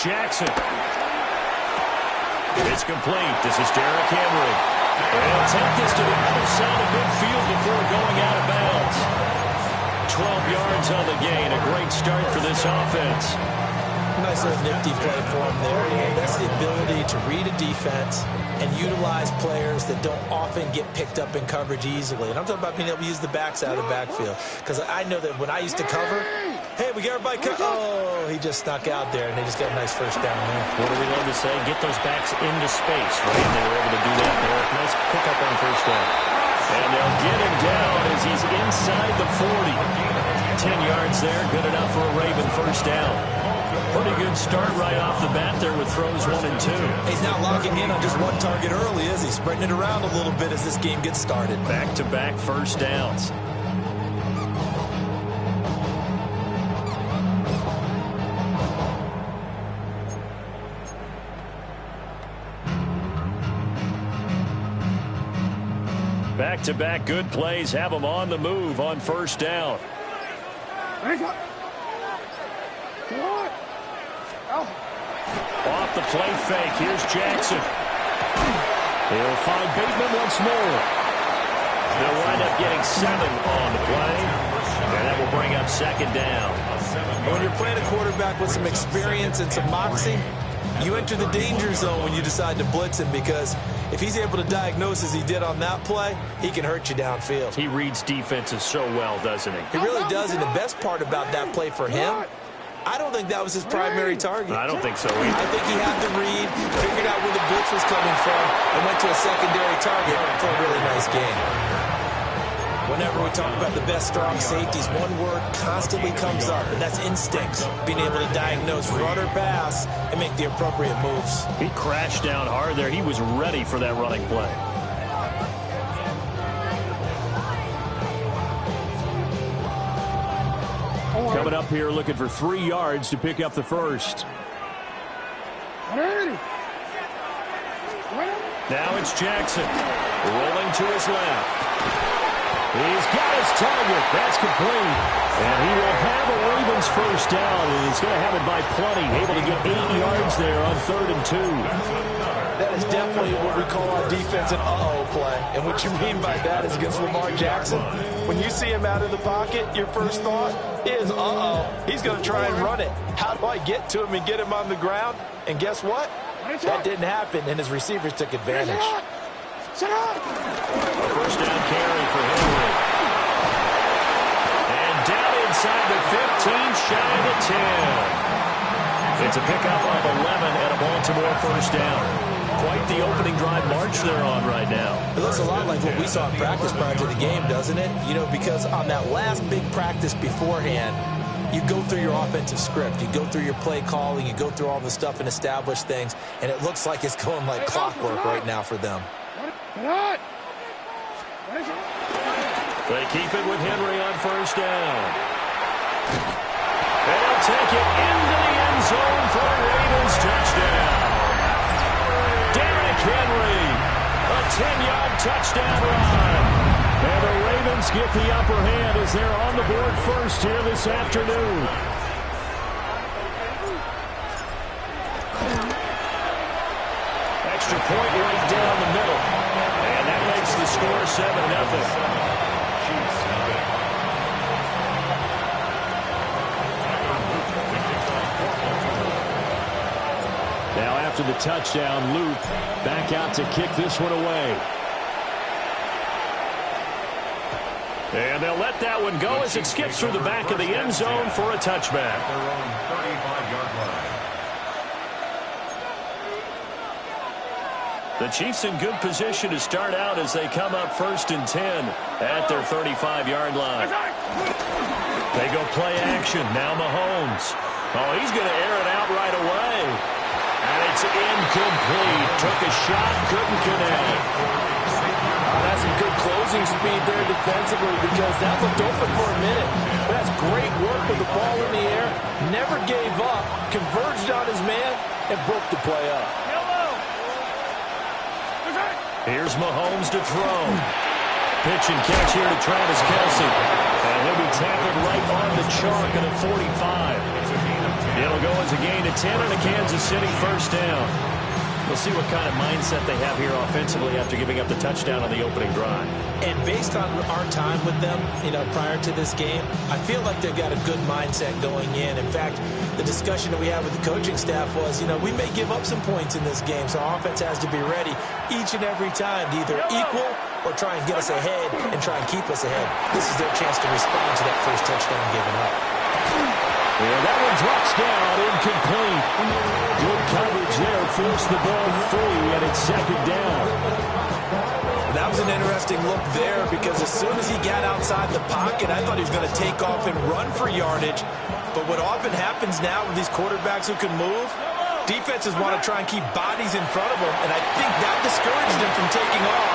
Jackson. It's complete. This is Derrick Henry. They'll take this to the other side of midfield before going out of bounds. 12 yards on the gain. A great start for this offense. Nice little nifty play for him there. That's the ability to read a defense and utilize players that don't often get picked up in coverage easily. And I'm talking about being able to use the backs out of the backfield. Because I know that when I used to cover, hey, we got everybody covered. Oh, he just snuck out there, and they just got a nice first down there. What do we love to say? Get those backs into space, right? And they were able to do that there. Nice pickup on first down. And they'll get him down as he's inside the 40. 10 yards there, good enough for a Raven first down. Pretty good start right off the bat there with throws 1 and 2. He's not locking in on just one target early, is he? Spreading it around a little bit as this game gets started. Back-to-back first downs. Back-to-back good plays have them on the move on first down. Off the play fake. Here's Jackson. He'll find Bateman once more. They'll wind up getting 7 on the play. And that will bring up second down. When you're playing a quarterback with some experience and some moxie, you enter the danger zone when you decide to blitz him, because if he's able to diagnose as he did on that play, he can hurt you downfield. He reads defenses so well, doesn't he? He really does, and the best part about that play for him, I don't think that was his primary target. I don't think so either. I think he had the read, figured out where the blitz was coming from, and went to a secondary target for a really nice game. Whenever we talk about the best strong safeties, one word constantly comes up, and that's instincts. Being able to diagnose run or pass and make the appropriate moves. He crashed down hard there. He was ready for that running play. Coming up here looking for 3 yards to pick up the first. Now it's Jackson. Rolling to his left. He's got his target. That's complete. And he will have a Ravens first down. And he's going to have it by plenty. Able to get 8 yards there on 3rd and 2. That is definitely what we call our defense an uh-oh play. And what you mean by that is against Lamar Jackson, when you see him out of the pocket, your first thought is, uh-oh, he's going to try and run it. How do I get to him and get him on the ground? And guess what? That didn't happen, and his receivers took advantage. A first down carry for Henry. And down inside the 15, shy of the 10. It's a pickup of 11 and a Baltimore first down. Quite the opening drive march they're on right now. It looks a lot like what we saw in practice prior to the game, doesn't it? You know, because on that last big practice beforehand, you go through your offensive script. You go through your play calling. You go through all the stuff and establish things. And it looks like it's going like clockwork right now for them. They keep it with Henry on first down. They'll take it into the end zone for a Ravens touchdown. Derrick Henry, a 10-yard touchdown run. And the Ravens get the upper hand as they're on the board first here this afternoon. Extra point right down the middle. And that makes the score 7-0. Now after the touchdown, Luke back out to kick this one away. And they'll let that one go as it skips through the back of the end zone for a touchback. The Chiefs in good position to start out as they come up 1st and 10 at their 35-yard line. They go play action. Now Mahomes. Oh, he's going to air it out right away. And it's incomplete. Took a shot, couldn't connect. That's some good closing speed there defensively, because that looked open for a minute. That's great work with the ball in the air. Never gave up, converged on his man, and broke the play up. Here's Mahomes to throw. pitch and catch here to Travis Kelce. And he'll be tackled right on the chalk at a 45. It'll go as a gain of 10 and a Kansas City first down. We'll see what kind of mindset they have here offensively after giving up the touchdown on the opening drive. And based on our time with them, prior to this game, I feel like they've got a good mindset going in. In fact, the discussion that we had with the coaching staff was, we may give up some points in this game, so our offense has to be ready each and every time to either equal or try and get us ahead and try and keep us ahead. This is their chance to respond to that first touchdown given up. Yeah, that one drops down, incomplete. Good coverage there, forced the ball free, and it's second down. That was an interesting look there because as soon as he got outside the pocket, I thought he was going to take off and run for yardage. But what often happens now with these quarterbacks who can move, defenses want to try and keep bodies in front of them, and I think that discouraged him from taking off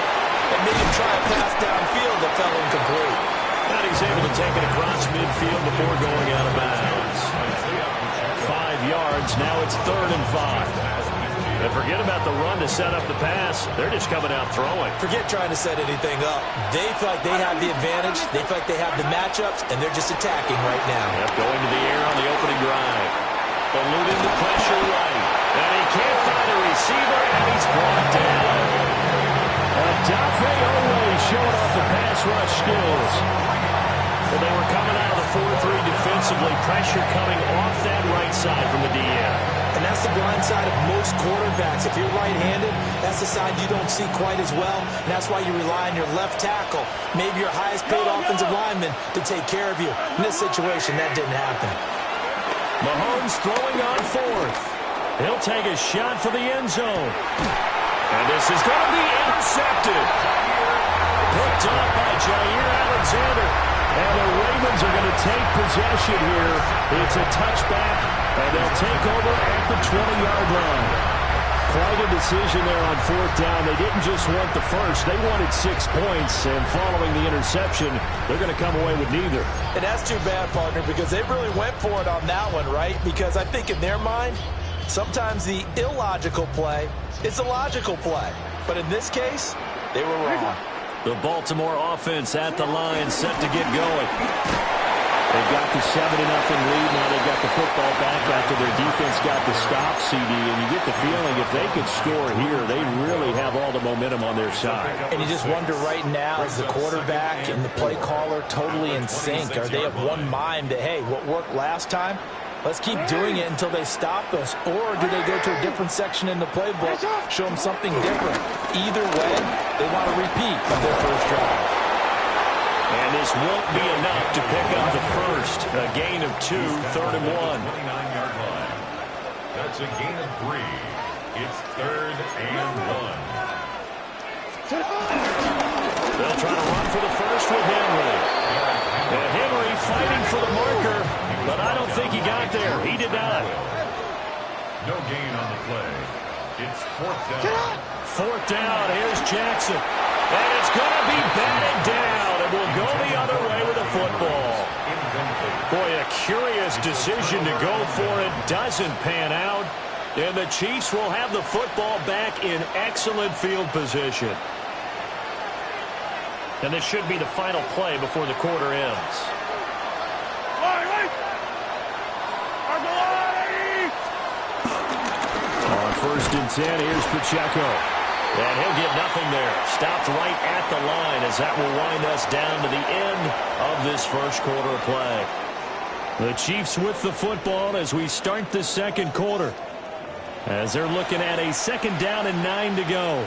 and made him try a pass downfield that fell incomplete. And he's able to take it across midfield before going out of bounds. 5 yards, now it's 3rd and 5. And forget about the run to set up the pass. They're just coming out throwing. Forget trying to set anything up. They feel like they have the advantage. They feel like they have the matchups, and they're just attacking right now. Yep, going to the air on the opening drive. Eluding the pressure right. And he can't find a receiver, and he's brought down. Odafe Oweh showing off the pass rush skills. Well, they were coming out of the 4-3 defensively. Pressure coming off that right side from the DN. And that's the blind side of most quarterbacks. If you're right-handed, that's the side you don't see quite as well. And that's why you rely on your left tackle, maybe your highest-paid offensive lineman, to take care of you. In this situation, that didn't happen. Mahomes throwing on 4th. He'll take a shot for the end zone. And this is going to be intercepted. Picked up by Jair Alexander. And the Ravens are going to take possession here. It's a touchback, and they'll take over at the 20-yard line. Quite a decision there on 4th down. They didn't just want the first. They wanted 6 points, and following the interception, they're going to come away with neither. And that's too bad, partner, because they really went for it on that one, right? Because I think in their mind, sometimes the illogical play is a logical play. But in this case, they were wrong. The Baltimore offense at the line, set to get going. They've got the 7-0 lead. Now they've got the football back after their defense got the stop, CD. And you get the feeling if they could score here, they really have all the momentum on their side. And you just wonder right now, is the quarterback and the play caller totally in sync? Are they of one mind that, hey, what worked last time? Let's keep doing it until they stop us. Or do they go to a different section in the playbook, show them something different? Either way, they want a repeat of their first drive. And this won't be enough to pick up the first. A gain of 2, 3rd and 1. That's a gain of 3. It's 3rd and 1. They'll try to run for the first with Henry. And Henry fighting for the marker, but I don't think he got there. He did not. No gain on the play. It's 4th down. 4th down. Here's Jackson. And it's going to be batted down. And we'll go the other way with the football. Boy, a curious decision to go for it. Doesn't pan out. And the Chiefs will have the football back in excellent field position. And this should be the final play before the quarter ends. On 1st and 10, here's Pacheco. And he'll get nothing there. Stopped right at the line as that will wind us down to the end of this first quarter of play. The Chiefs with the football as we start the second quarter. As they're looking at a 2nd down and 9 to go.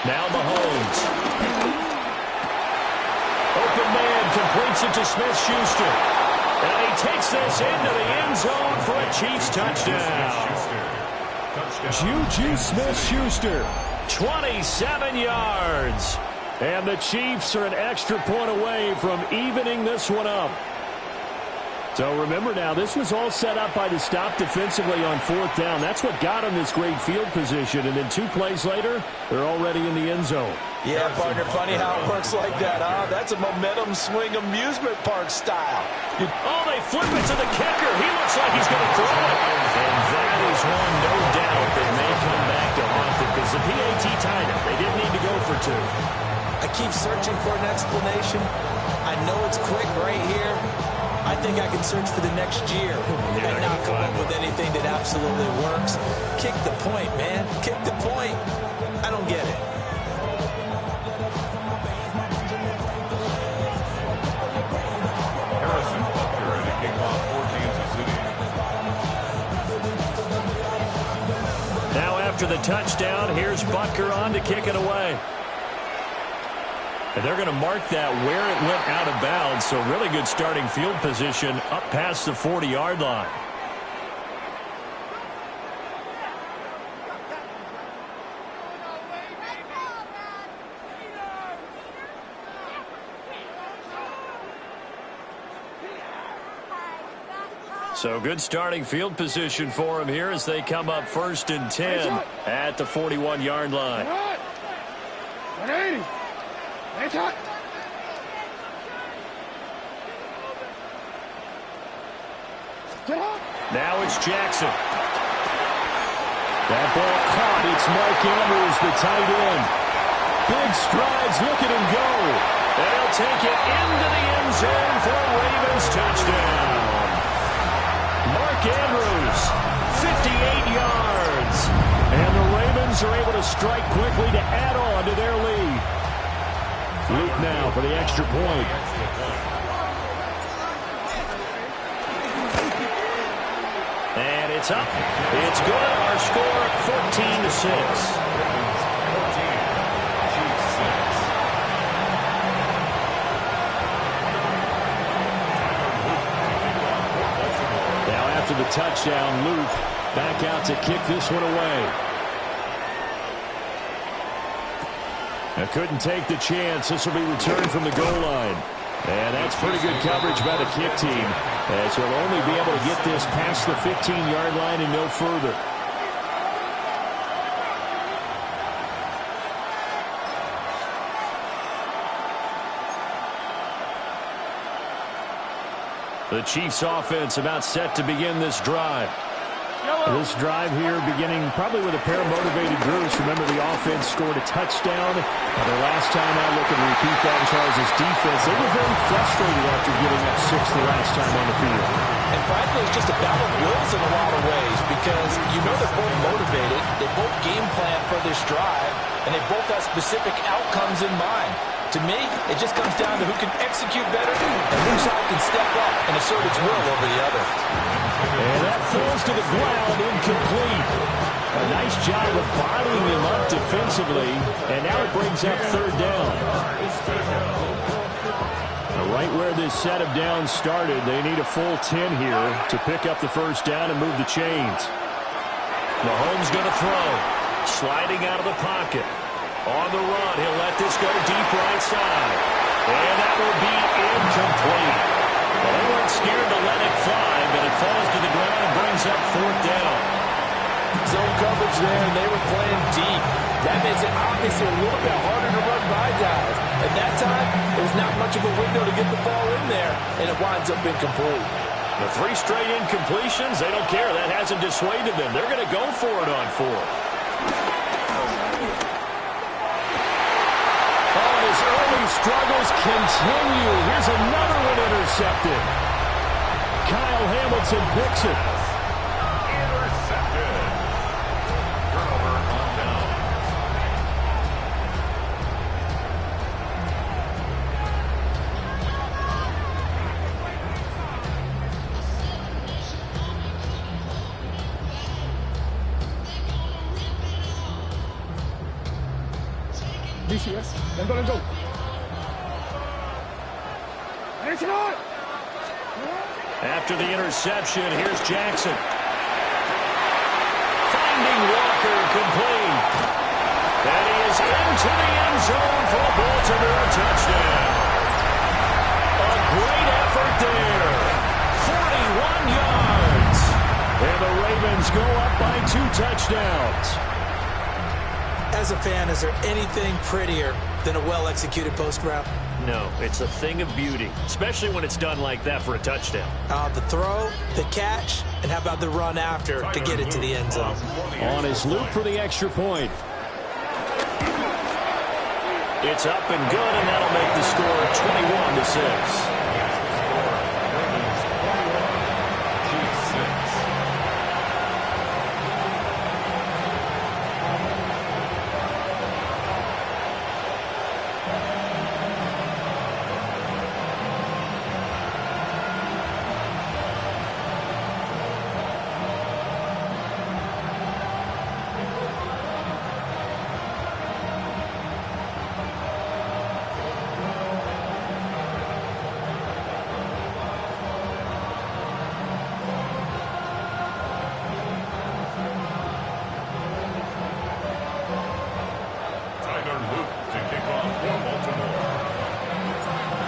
Now Mahomes. Open man completes it to Smith-Schuster. And he takes this into the end zone for a Chiefs touchdown. Juju Smith-Schuster, 27 yards. And the Chiefs are an extra point away from evening this one up. So remember now, this was all set up by the stop defensively on 4th down. That's what got them this great field position. And then 2 plays later, they're already in the end zone. Yeah, partner, funny how it works like that, huh? That's a momentum swing amusement park style. Oh, they flip it to the kicker. He looks like he's going to throw it. And that is one, no doubt, that may come back to haunt them because the PAT tied it. They didn't need to go for 2. I keep searching for an explanation. I know it's quick right here. I think I can search for the next year and not come up with anything that absolutely works. Kick the point, man. Kick the point. I don't get it. Harrison Butker in the kickoff for Kansas City. Now after the touchdown, here's Butker on to kick it away. And they're going to mark that where it went out of bounds. So really good starting field position up past the 40-yard line. So good starting field position for him here as they come up 1st and 10 at the 41-yard line. 180. Now it's Jackson. That ball caught. It's Mark Andrews, the tight end. Big strides. Look at him go. And he'll take it into the end zone for a Ravens touchdown. Mark Andrews, 58 yards. And the Ravens are able to strike quickly to add on to their lead. Luke now for the extra point. And it's up. It's good. Our score 14-6. Now after the touchdown, Luke back out to kick this one away. Now couldn't take the chance. This will be returned from the goal line. And that's pretty good coverage by the kick team, as he'll only be able to get this past the 15-yard line and no further. The Chiefs offense about set to begin this drive. This drive here beginning probably with a pair of motivated groups. Remember, the offense scored a touchdown. The last time I look and repeat that in Charles' defense, they were very frustrated after giving up 6 the last time on the field. And frankly, it's just a battle of wills in a lot of ways because you know they're both motivated. They both game plan for this drive, and they both have specific outcomes in mind. To me, it just comes down to who can execute better and whose side can step up and assert its will over the other. And that falls to the ground, incomplete. A nice job of bottling him up defensively, and now it brings up 3rd down. Now right where this set of downs started, they need a full 10 here to pick up the 1st down and move the chains. Mahomes going to throw, sliding out of the pocket. On the run, he'll let this go deep right side. And that will be incomplete. Well, they weren't scared to let it fly, but it falls to the ground and brings up 4th down. Zone coverage there, and they were playing deep. That makes it obviously a little bit harder to run by guys. At that time, there's not much of a window to get the ball in there, and it winds up incomplete. The 3 straight incompletions, they don't care. That hasn't dissuaded them. They're going to go for it on 4th. His early struggles continue. Here's another one intercepted. Kyle Hamilton picks it. Intercepted. Turnover on down. DCS. Let's go, let's go. After the interception, here's Jackson. Finding Walker complete. And he is into the end zone for a Baltimore touchdown. A great effort there. 41 yards. And the Ravens go up by 2 touchdowns. As a fan, is there anything prettier than a well-executed post route? No, it's a thing of beauty, especially when it's done like that for a touchdown. The throw, the catch, and how about the run after to get it to the end zone? On his loop for the extra point. It's up and good, and that'll make the score 21-6.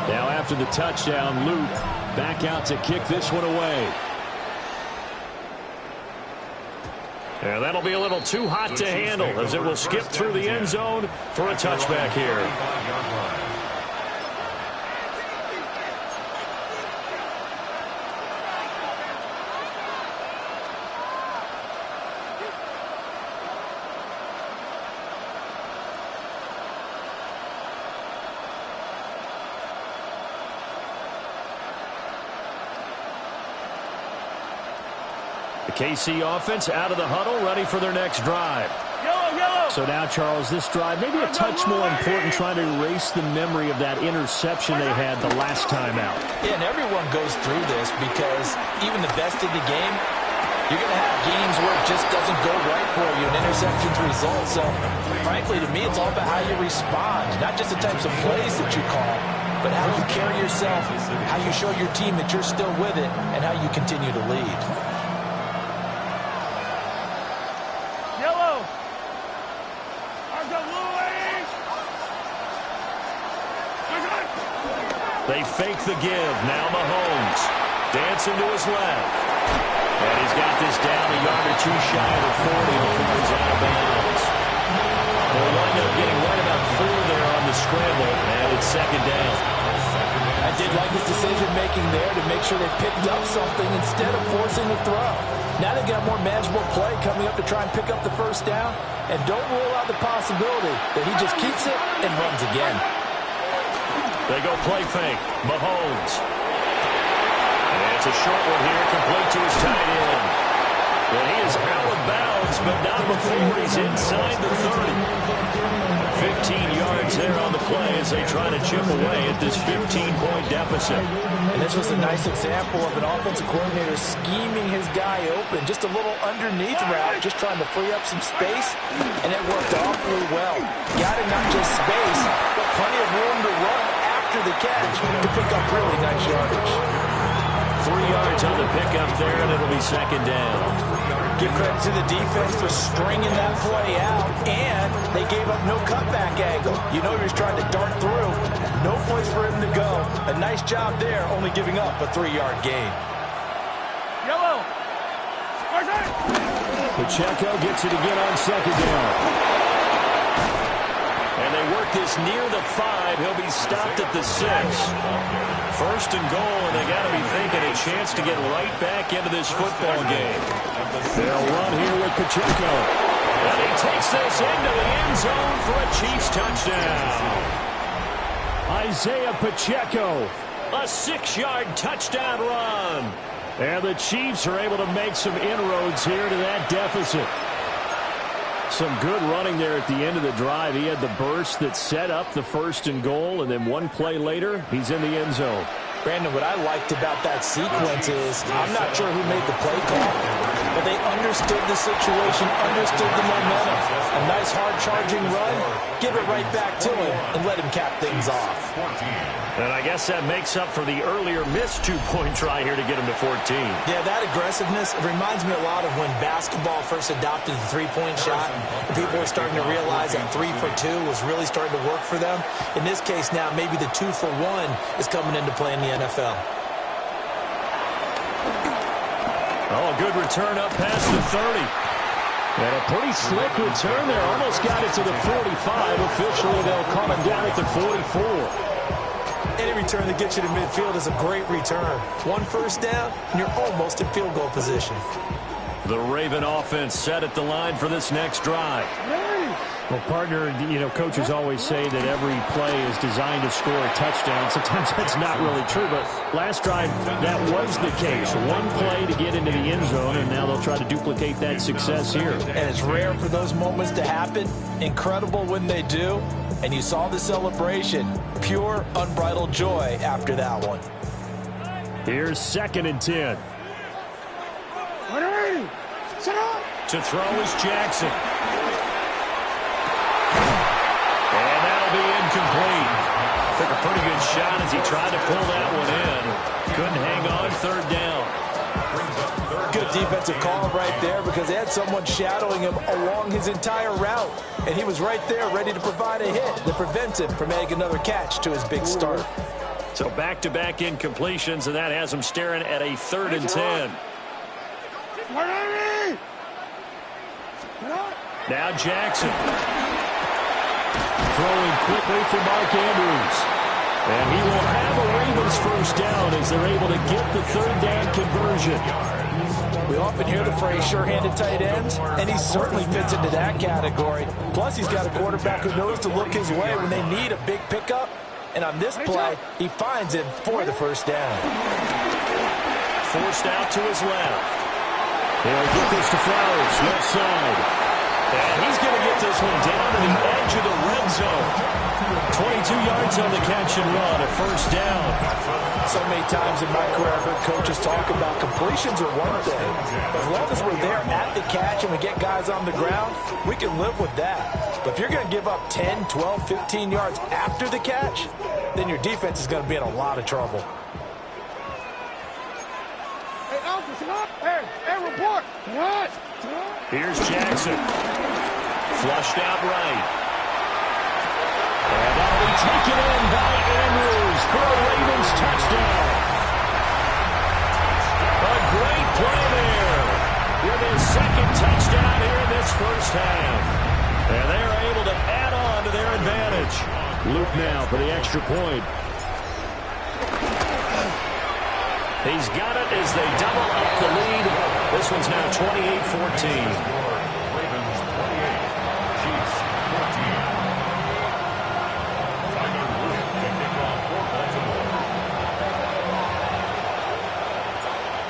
Now after the touchdown, Luke back out to kick this one away. And that'll be a little too hot to handle as it will skip through the end zone for a touchback here. KC offense out of the huddle, ready for their next drive. So now, Charles, this drive maybe a touch more important, trying to erase the memory of that interception they had the last time out. Yeah, and everyone goes through this because even the best in the game, you're going to have games where it just doesn't go right for you, and interceptions result. So, frankly, to me, it's all about how you respond, not just the types of plays that you call, but how you carry yourself, how you show your team that you're still with it, and how you continue to lead. They fake the give. Now Mahomes dancing to his left. And he's got this down a yard or two shy of the 40 before he's out of bounds. They'll wind up getting right about 4 there on the scramble, and it's second down. I did like his decision-making there to make sure they picked up something instead of forcing the throw. Now they've got more manageable play coming up to try and pick up the first down, and don't rule out the possibility that he just keeps it and runs again. They go play fake. Mahomes. And it's a short one here, complete to his tight end. And he is out of bounds, but not before he's inside the 30. 15 yards there on the play as they try to chip away at this 15-point deficit. And this was a nice example of an offensive coordinator scheming his guy open. Just a little underneath route, just trying to free up some space, and it worked awfully well. Got him not just space, but plenty of room to run after the catch to pick up really nice yardage. 3 yards on the pickup there, and it'll be second down. Give credit to the defense for stringing that play out, and they gave up no cutback angle. You know he was trying to dart through. No place for him to go. A nice job there, only giving up a 3-yard gain. Yellow. Pacheco gets it again on second down. And they work this near the 5. He'll be stopped at the 6. First and goal, and they got to be thinking a chance to get right back into this football game. They'll run here with Pacheco. And he takes this into the end zone for a Chiefs touchdown. Isaiah Pacheco, a 6-yard touchdown run. And the Chiefs are able to make some inroads here to that deficit. Some good running there at the end of the drive. He had the burst that set up the first and goal, and then one play later, he's in the end zone. Brandon, what I liked about that sequence is I'm not sure who made the play call, But they understood the situation, understood the momentum. A nice hard-charging run, give it right back to him, and let him cap things off. And I guess that makes up for the earlier missed two-point try here to get him to 14. Yeah, that aggressiveness, it reminds me a lot of when basketball first adopted the three-point shot. And people were starting to realize that 3 for 2 was really starting to work for them. In this case now, maybe the 2 for 1 is coming into play in the NFL. Oh, a good return up past the 30. And a pretty slick return there. Almost got it to the 45. Officially, they'll call him down at the 44. Any return that gets you to midfield is a great return. 1 first down, and you're almost in field goal position. The Raven offense set at the line for this next drive. Well, partner, coaches always say that every play is designed to score a touchdown. Sometimes that's not really true, but last drive, that was the case. 1 play to get into the end zone, and now they'll try to duplicate that success here. And it's rare for those moments to happen. Incredible when they do. And you saw the celebration. Pure, unbridled joy after that one. Here's 2nd and 10. To throw is Jackson. And that'll be incomplete. Took a pretty good shot as he tried to pull that one in. Couldn't hang on 3rd down. Good defensive call right there because they had someone shadowing him along his entire route. And he was right there ready to provide a hit that prevents him from making another catch to his big start. So back-to-back incompletions, and that has him staring at a 3rd and 10. Now Jackson. Throwing quickly for Mark Andrews. And he will have a Ravens first down as they're able to get the 3rd down conversion. We often hear the phrase sure-handed tight ends, and he certainly fits into that category. Plus, he's got a quarterback who knows to look his way when they need a big pickup. And on this play, he finds him for the first down. Forced out to his left. He'll get this to Flowers, left side. And he's going to get this one down to the edge of the red zone. 22 yards on the catch and run, a first down. So many times in my career I've heard coaches talk about completions are one thing. As long as we're there at the catch and we get guys on the ground, we can live with that. But if you're going to give up 10, 12, 15 yards after the catch, then your defense is going to be in a lot of trouble. Hey, report. Here's Jackson. Flushed out right. And that'll be taken in by Andrews for a Ravens touchdown. A great play there with his 2nd touchdown here in this first half. And they're able to add on to their advantage. Luke now for the extra point. He's got it as they double up the lead. This one's now 28-14.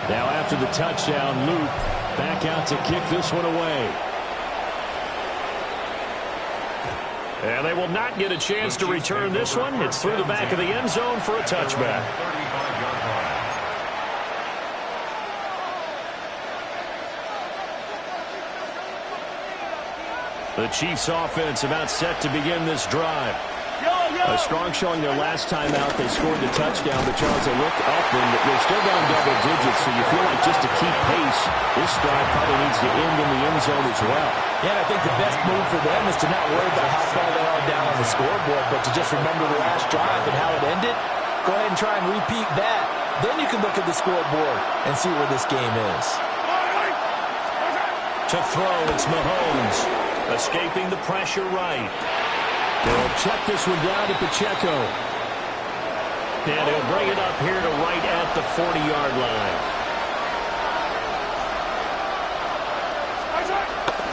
Now after the touchdown, Luke back out to kick this one away. And they will not get a chance to return this one. It's through the back of the end zone for a touchback. The Chiefs offense about set to begin this drive. A strong showing their last time out. They scored the touchdown, but Charles, they look up and they're still down double digits, so you feel like just to keep pace, this drive probably needs to end in the end zone as well. Yeah, and I think the best move for them is to not worry about how far they are down on the scoreboard, but to just remember the last drive and how it ended. Go ahead and try and repeat that. Then you can look at the scoreboard and see where this game is. To throw, it's Mahomes. Escaping the pressure right. They'll check this one down to Pacheco. And he'll bring it up here to right at the 40-yard line.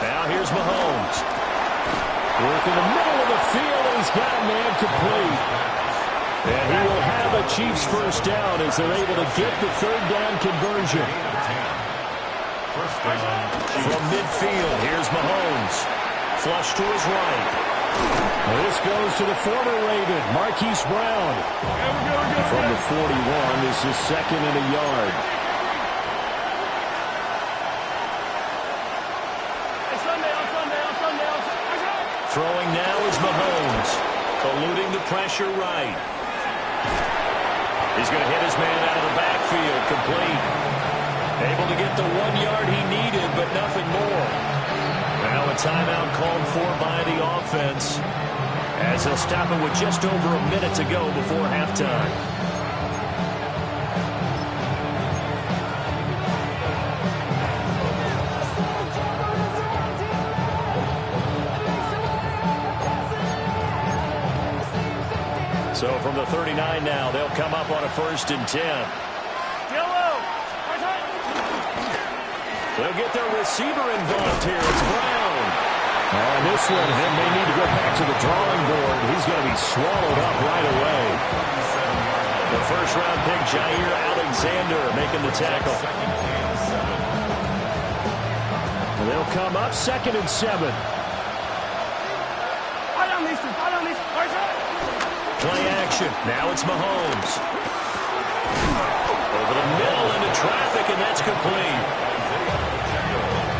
Now here's Mahomes. Work in the middle of the field, and he's got a man complete. And he will have a Chiefs first down as they're able to get the 3rd down conversion. From midfield, here's Mahomes. Flush to his right. This goes to the former Raven, Marquise Brown. From the 41, this is 2nd and a yard. Throwing now is Mahomes, eluding the pressure right. He's going to hit his man out of the backfield, complete. Able to get the 1 yard he needed, but nothing more. Now a timeout called for by the offense, as they'll stop it with just over a minute to go before halftime. So from the 39 now, they'll come up on a 1st and 10. They'll get their receiver involved here. It's Brown. And this one, he may need to go back to the drawing board. He's going to be swallowed up right away. The first-round pick, Jair Alexander, making the tackle. They'll come up 2nd and 7. Play action. Now it's Mahomes. Over the middle into traffic, and that's complete.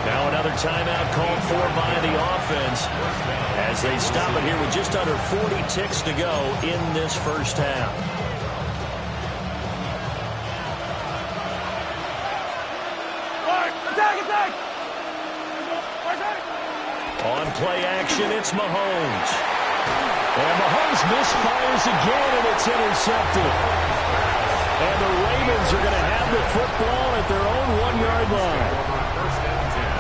Now another timeout called for by the offense as they stop it here with just under 40 ticks to go in this first half. On play action, it's Mahomes. And Mahomes misfires again, and it's intercepted. And the Ravens are going to have the football at their own 1 yard line.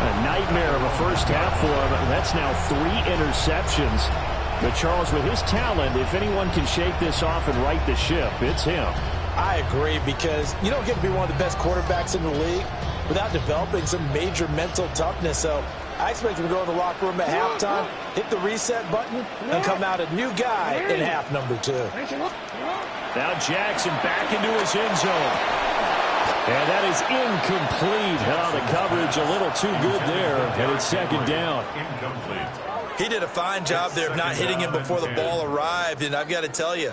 A nightmare of a first half for him. That's now 3 interceptions. But Charles, with his talent, if anyone can shake this off and right the ship, it's him. I agree, because you don't get to be one of the best quarterbacks in the league without developing some major mental toughness. So I expect him to go to the locker room at halftime, hit the reset button, and come out a new guy in half number 2. Now Jackson back into his end zone. And that is incomplete. The coverage a little too good there, and it's 2nd down. Incomplete. He did a fine job there of not hitting him before the ball arrived, and I've got to tell you,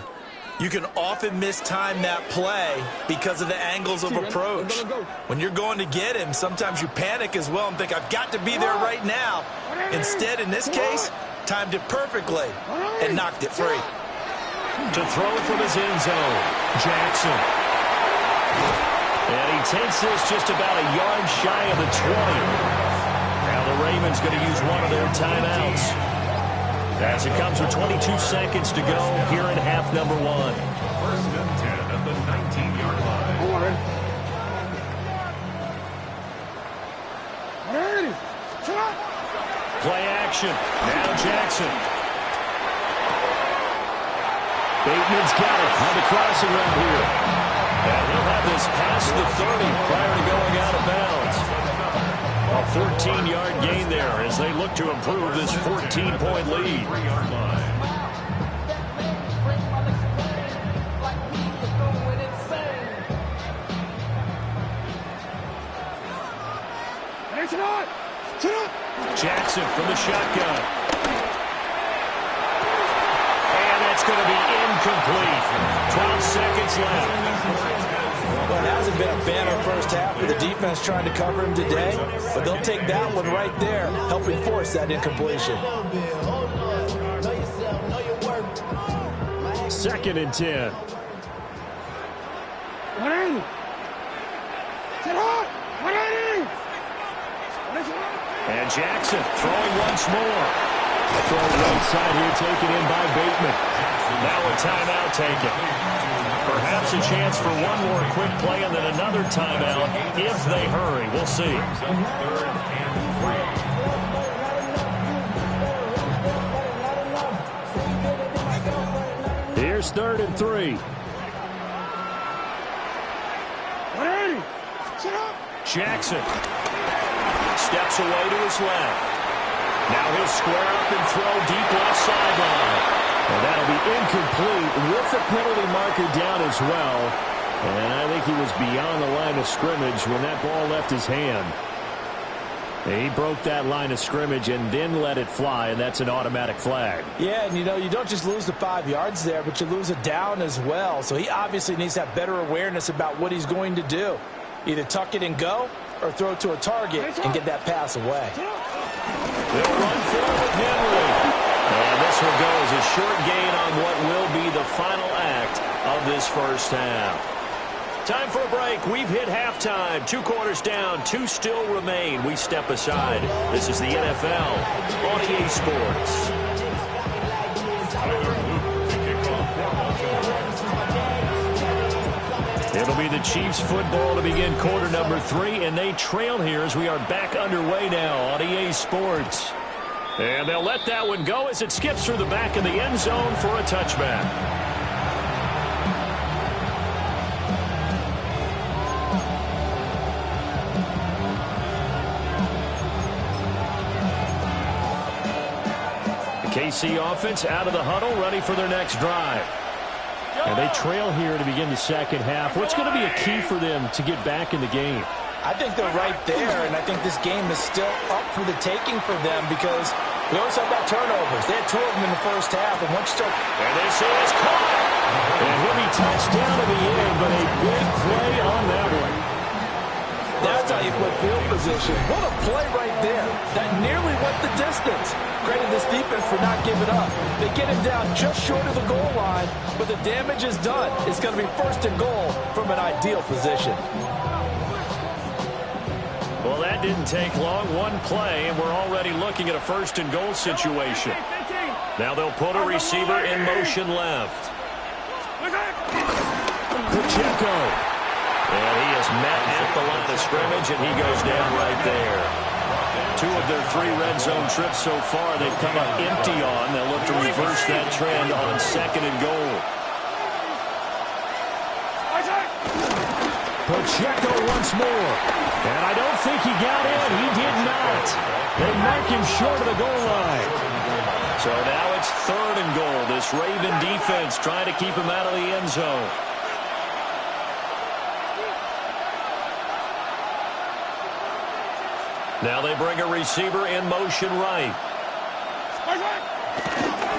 you can often mistime that play because of the angles of approach. When you're going to get him, sometimes you panic as well and think, I've got to be there right now. Instead, in this case, timed it perfectly and knocked it free. To throw from his end zone, Jackson. And he takes this just about a yard shy of the 20. Now the Ravens going to use one of their timeouts, as it comes with 22 seconds to go here in half number 1. 1st and 10 at the 19-yard line. Play action. Now Jackson. Bateman's got it on the crossing route here. And he'll have this past the 30 prior to going out of bounds. A 14-yard gain there as they look to improve this 14-point lead. 3-yard line. Jackson from the shotgun. And that's going to be incomplete. 12 seconds left. Well, it hasn't been a banner first half with the defense trying to cover him today, but they'll take that one right there, helping force that incompletion. 2nd and 10. And Jackson throwing once more. Throw right side here taken in by Bateman. Now a timeout taken. Perhaps a chance for one more quick play and then another timeout if they hurry. We'll see. 3rd and 3. Here's 3rd and 3. Jackson steps away to his left. Now he'll square up and throw deep left sideline. And that'll be incomplete with the penalty marker down as well. And I think he was beyond the line of scrimmage when that ball left his hand. He broke that line of scrimmage and then let it fly, and that's an automatic flag. Yeah, and you know, you don't just lose the 5 yards there, but you lose a down as well. So he obviously needs to have better awareness about what he's going to do. Either tuck it and go or throw it to a target and get that pass away. They'll run for it with Henry. this will go as a short gain on what will be the final act of this first half. Time for a break. We've hit halftime. 2 quarters down, 2 still remain. We step aside. This is the NFL on EA Sports. It'll be the Chiefs football to begin quarter number 3, and they trail here as we are back underway now on EA Sports. And they'll let that one go as it skips through the back of the end zone for a touchback. KC offense out of the huddle, ready for their next drive. And they trail here to begin the second half. What's going to be a key for them to get back in the game? I think they're right there, and I think this game is still up for the taking for them because we always talk about turnovers. They had 2 of them in the first half, and once you start... And this is caught! And he'll be touched down to the end, but a big play on that one. That's how you put field position. What a play right there. That nearly went the distance. Credit this defense for not giving up. They get him down just short of the goal line, but the damage is done. It's going to be first and goal from an ideal position. Well, that didn't take long. One play, and we're already looking at a first and goal situation. Now they'll put a receiver in motion left. Pacheco. And he is met at the line of scrimmage, and he goes down right there. 2 of their 3 red zone trips so far they've come up empty on. They'll look to reverse that trend on second and goal. Pacheco once more. And I don't think he got in. He did not. They mark him short of the goal line. So now it's third and goal. This Raven defense trying to keep him out of the end zone. Now they bring a receiver in motion right.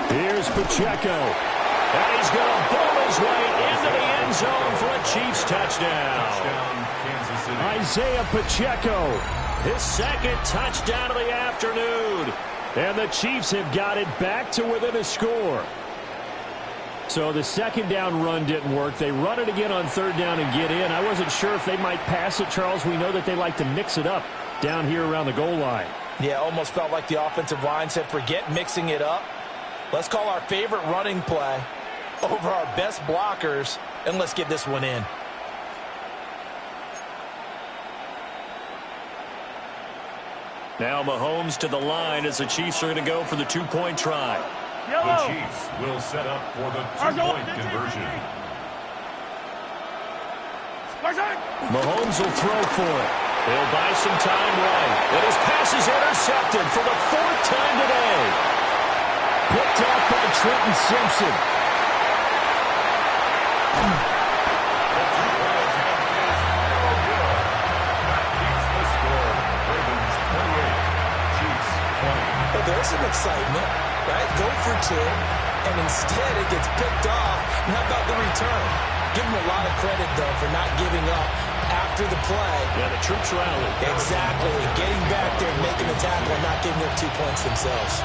Here's Pacheco. And he's going to bowl his way into the end zone for a Chiefs touchdown. Isaiah Pacheco, his second touchdown of the afternoon. And the Chiefs have got it back to within a score. So the second down run didn't work. They run it again on third down and get in. I wasn't sure if they might pass it, Charles. We know that they like to mix it up down here around the goal line. Yeah, almost felt like the offensive line said, forget mixing it up. Let's call our favorite running play over our best blockers, and let's get this one in. Now Mahomes to the line as the Chiefs are going to go for the 2-point try. The Chiefs will set up for the 2-point conversion. Mahomes will throw for it. He'll buy some time right. And his pass is intercepted for the 4th time today. Picked off by Trenton Simpson. Well, there's some excitement, right? Go for 2, and instead it gets picked off. And how about the return? Give him a lot of credit, though, for not giving up after the play. Yeah, the troops rallied. Exactly. Getting back there, making the tackle, and not giving up 2 points themselves.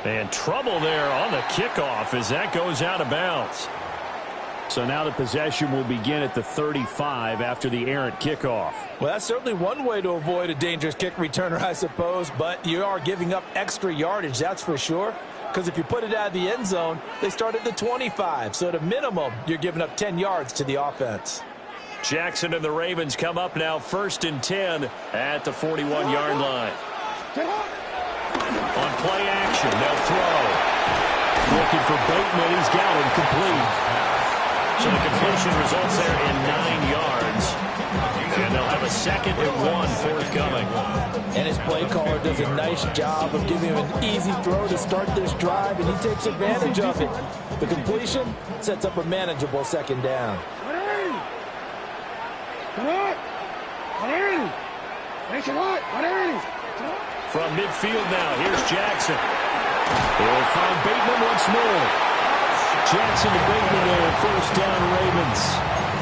And trouble there on the kickoff as that goes out of bounds. So now the possession will begin at the 35 after the errant kickoff. Well, that's certainly one way to avoid a dangerous kick returner, I suppose, but you are giving up extra yardage, that's for sure. Because if you put it out of the end zone, they start at the 25. So at a minimum, you're giving up 10 yards to the offense. Jackson and the Ravens come up now 1st and 10 at the 41-yard line. On play action, they'll throw. Looking for Bateman. He's got him complete. So the completion results there in 9 yards. And they'll have a 2nd and 1 forthcoming. And his play caller does a nice job of giving him an easy throw to start this drive, and he takes advantage of it. The completion sets up a manageable 2nd down. From midfield now, here's Jackson. They'll find Bateman once more. Jackson to Bateman there, 1st down Ravens.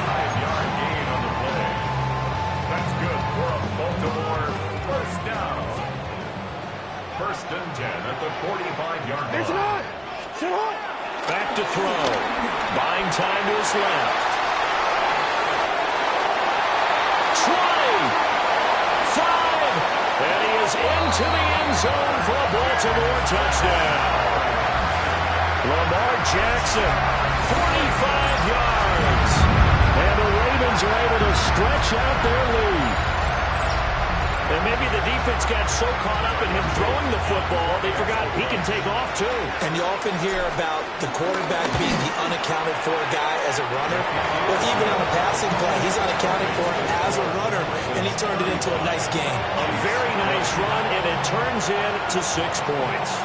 5-yard gain on the play. That's good for a Baltimore 1st down. First and 10 at the 45-yard line. Back to throw. Buying time to his left. 20. 5. And he is into the end zone for a Baltimore touchdown. Lamar Jackson, 45 yards. And the Ravens are able to stretch out their lead. And maybe the defense got so caught up in him throwing the football, they forgot he can take off too. And you often hear about the quarterback being the unaccounted for guy as a runner. Well, even on a passing play, he's unaccounted for as a runner, and he turned it into a nice game. A very nice run, and it turns into 6 points.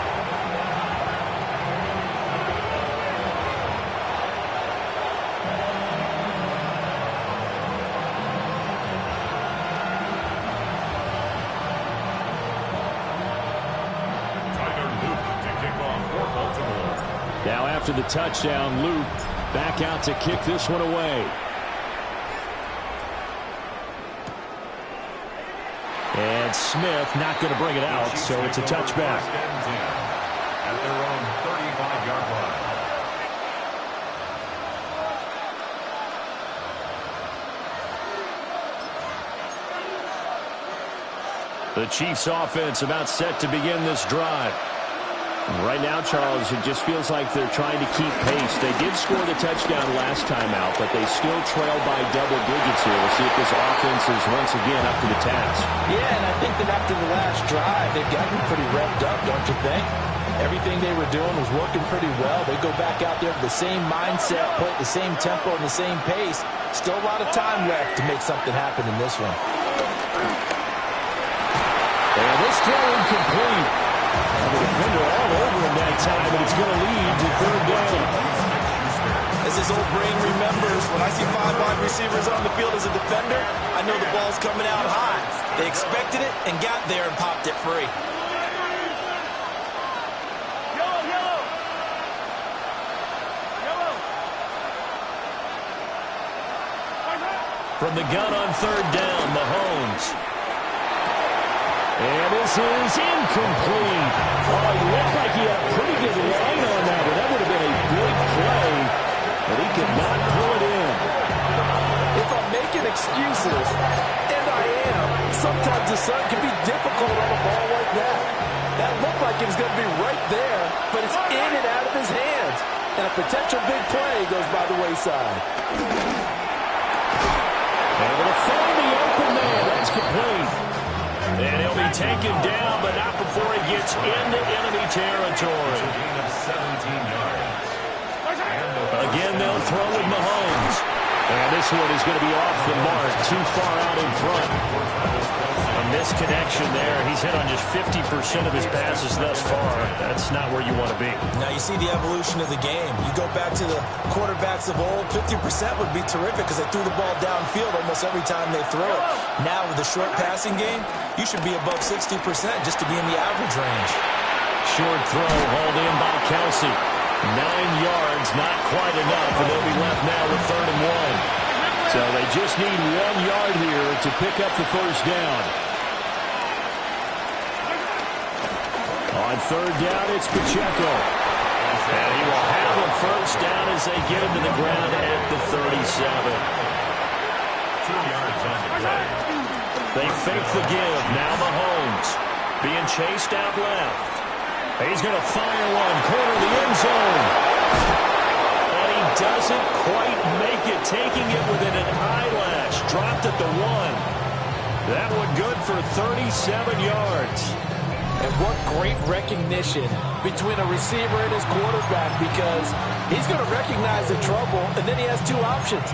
Now after the touchdown, Luke back out to kick this one away. And Smith not going to bring it out, so it's a touchback. At their own 35-yard line. The Chiefs offense about set to begin this drive. Right now, Charles, it just feels like they're trying to keep pace. They did score the touchdown last time out, but they still trail by double digits here. We'll see if this offense is once again up to the task. Yeah, and I think that after the last drive, they've gotten pretty revved up, don't you think? Everything they were doing was working pretty well. They go back out there with the same mindset, play at the same tempo and the same pace. Still a lot of time left to make something happen in this one. And this throw incomplete. The defender all over him that time, and it's going to lead to third down. As his old brain remembers, when I see 5 wide receivers on the field as a defender, I know the ball's coming out high. They expected it and got there and popped it free. From the gun on third down, Mahomes. And this is incomplete. Oh, he looked like he had a pretty good line on that, but that would have been a big play, but he could not pull it in. If I'm making excuses, and I am, sometimes the sun can be difficult on a ball like that. That looked like it was going to be right there, but it's in and out of his hands. And a potential big play goes by the wayside. Able to find the open man. That's complete. And he'll be taken down, but not before he gets into enemy territory. A gain of 17 yards. Again, they'll throw with Mahomes. And this one is going to be off the mark, too far out in front. A misconnection there. He's hit on just 50% of his passes thus far. That's not where you want to be. Now you see the evolution of the game. You go back to the quarterbacks of old, 50% would be terrific because they threw the ball downfield almost every time they throw it. Now with the short passing game, you should be above 60% just to be in the average range. Short throw hauled in by Kelsey. 9 yards, not quite enough, and they'll be left now with 3rd and 1. So they just need 1 yard here to pick up the first down. On 3rd down, it's Pacheco. And he will have a first down as they get him to the ground at the 37. 2 yards on the play. They fake the give. Now Mahomes being chased out left. He's going to fire one, corner of the end zone. And he doesn't quite make it, taking it within an eyelash. Dropped at the 1. That one good for 37 yards. And what great recognition between a receiver and his quarterback, because he's going to recognize the trouble, and then he has 2 options.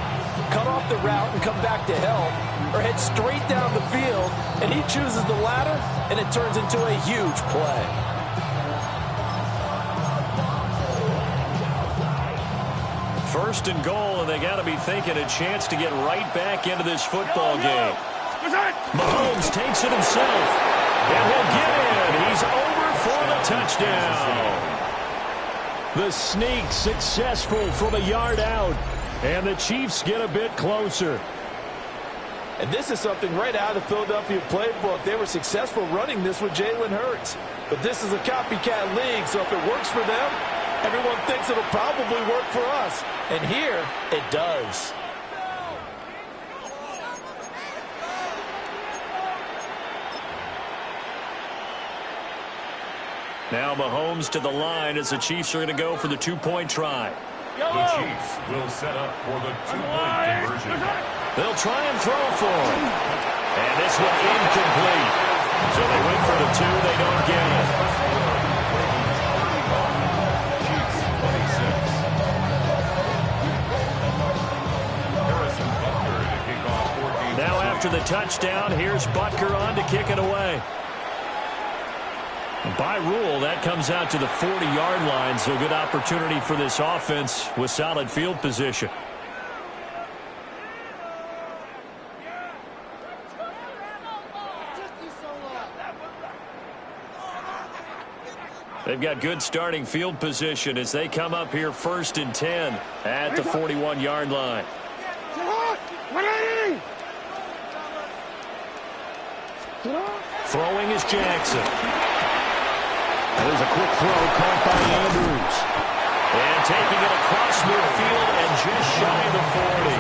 Cut off the route and come back to help, or head straight down the field, and he chooses the latter, and it turns into a huge play. First and goal, and they got to be thinking a chance to get right back into this football game. Mahomes takes it himself, and he'll get in. He's over for the touchdown. The sneak successful from a yard out, and the Chiefs get a bit closer. And this is something right out of the Philadelphia playbook. They were successful running this with Jalen Hurts. But this is a copycat league, so if it works for them, everyone thinks it'll probably work for us. And here, it does. Now Mahomes to the line as the Chiefs are going to go for the two-point try. The Chiefs will set up for the two-point conversion. They'll try and throw for him. And this one incomplete. So they went for the two. They don't get it. Chiefs 26. Harrison Butker to kick off 14. Now after the touchdown, here's Butker on to kick it away. By rule, that comes out to the 40-yard line, so good opportunity for this offense with solid field position. They've got good starting field position as they come up here 1st and 10 at the 41-yard line. Throwing is Jackson. There's a quick throw caught by Andrews. And taking it across midfield and just shy of the 40.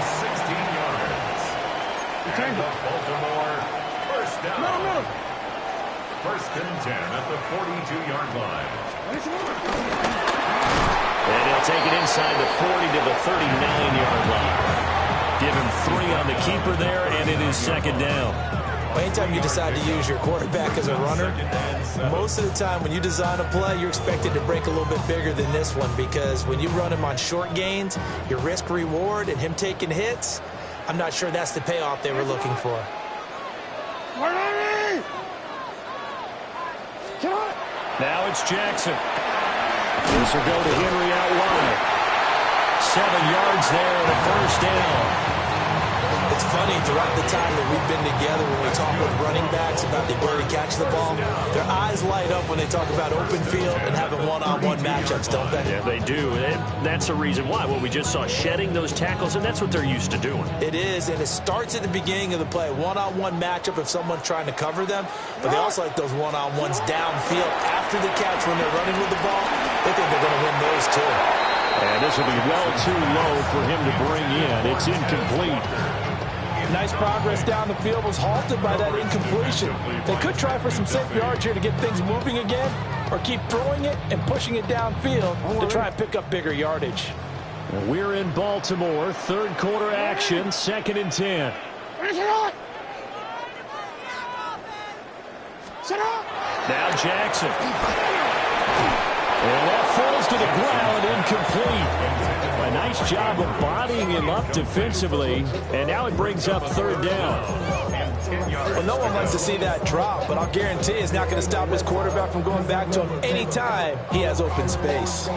16 yards. And the Baltimore first down. 1st and 10 at the 42-yard line. And he'll take it inside the 40 to the 39-yard line. Give him 3 on the keeper there, and it is 2nd down. Well, anytime you decide to use your quarterback as a runner, most of the time when you design a play, you're expected to break a little bit bigger than this one, because when you run him on short gains, your risk-reward and him taking hits, I'm not sure that's the payoff they were looking for. Now it's Jackson. This will go to Henry out wide. 7 yards there and a 1st down. It's funny, throughout the time that we've been together, when we talk with running backs about the ability to catch the ball, their eyes light up when they talk about open field and having one-on-one matchups, don't they? Yeah, they do. That's the reason why. Well, we just saw shedding those tackles, and that's what they're used to doing. It is, and it starts at the beginning of the play. One-on-one matchup if someone's trying to cover them, but they also like those one-on-ones downfield after the catch when they're running with the ball. They think they're going to win those too. And this will be well too low for him to bring in. It's incomplete. Nice progress down the field, was halted by that incompletion. They could try for some safe yards here to get things moving again, or keep throwing it and pushing it downfield to try and pick up bigger yardage. We're in Baltimore, 3rd quarter action, 2nd and 10. Now Jackson. And that falls to the ground, incomplete. A nice job of bodying him up defensively, and now it brings up 3rd down. Well, no one likes to see that drop, but I'll guarantee it's not going to stop his quarterback from going back to him anytime he has open space.